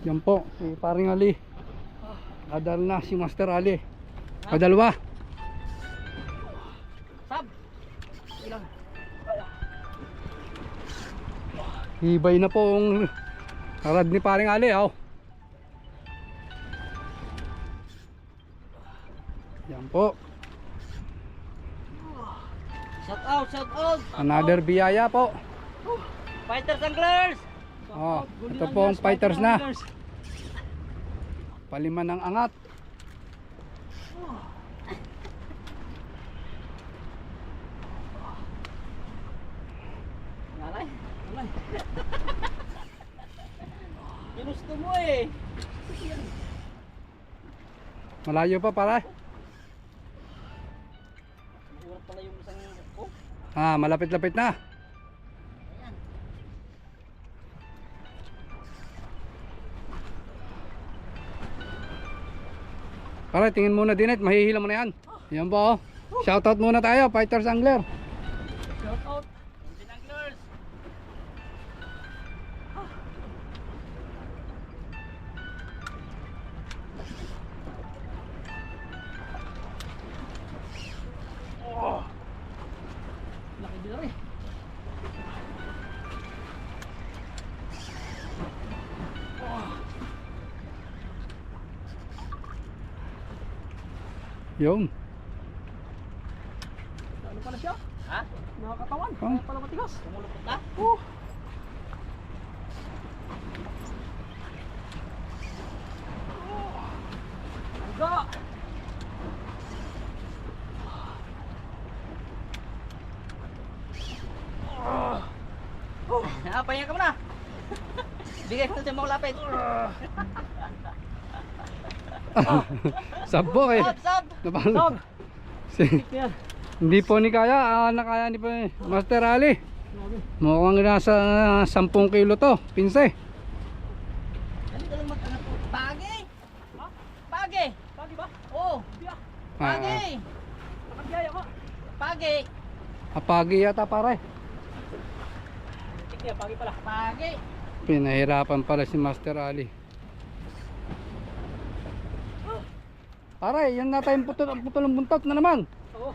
Yan po, si paring Ali. Kadal na si Master Ali. Kadalwa. Sab. Ilang. Hibay na po ang rad ni paring Ali. Oh. Yan po. Shout out, shout out. Another biyaya po. Fighters anglers. Oh, ito po ang fighters na. Palima ng angat. Alay, alay. Ginusto mo eh. Malayo pa para. Urat pala yung isang oh. Ah, malapit-lapit na. Para tingin muna din, mahihila mo na yan. Yan po. Shoutout muna tayo, Fighters Angler. Shout out. Philippine anglers. Oh. Laki din rin. Yun. Ano pala siya? Ha? Nakakatawan. Oh. Kaya pala matigas. Kumulupot na? Aga! Pahinga ka muna. Bigay ko na siya makulapit. Sab po eh. Sab, sab! Napalo. Yan. Hindi po ni kaya, nakaya ni po eh. Master Ali. Mukhang nasa 10 kilo to, pinse. Ano ka lang mag-angat po? Bagay! Ha? Bagay! Bagay ba? Oo! Bagay! Nakagaya ka! Bagay! Apagi yata pare. Tikya, bagay pala. Bagay! Pinahirapan pala si Master Ali. Pare, yan na tayong putol ng buntot na naman. Oo.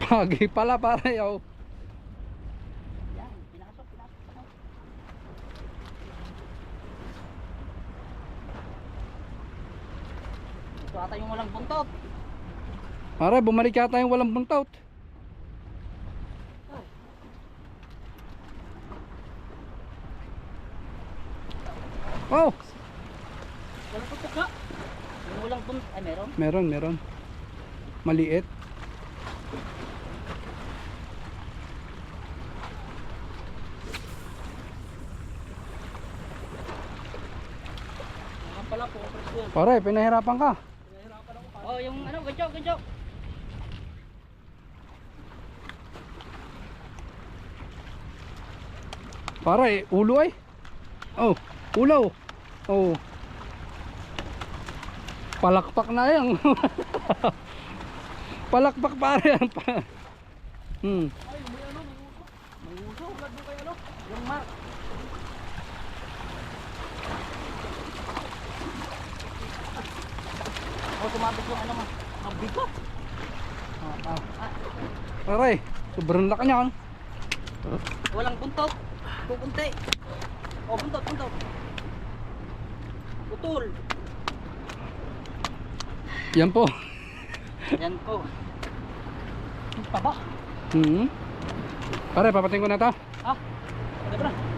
Pagi pala pare. Oh. Yan, pinasok. Ito ata yung walang buntot. Pare, bumalik yata yung walang buntot. Oh, Walang buntot nga. Yung walang buntot. Ay, meron? meron. Maliit. Meron pala po. Pare, pinahirapan ka. Oh, yung ano, gancho. Pare, ulo ay. Oh, ulo. Oh. Palakpak na yan. Palakpak pare yan. Hmm. Ay, may ano, may uso. Agad mo kayo ano? Yung mark. Oh, tumabot yung ano mo. Ang bigat. Pare, sobrang laki niya. Walang buntot. Kukunti. Oh, buntot. Putol. Yan po. Yan po. Ang taba. Hmm. Pare, papating ko na to. Ah, ano ba na?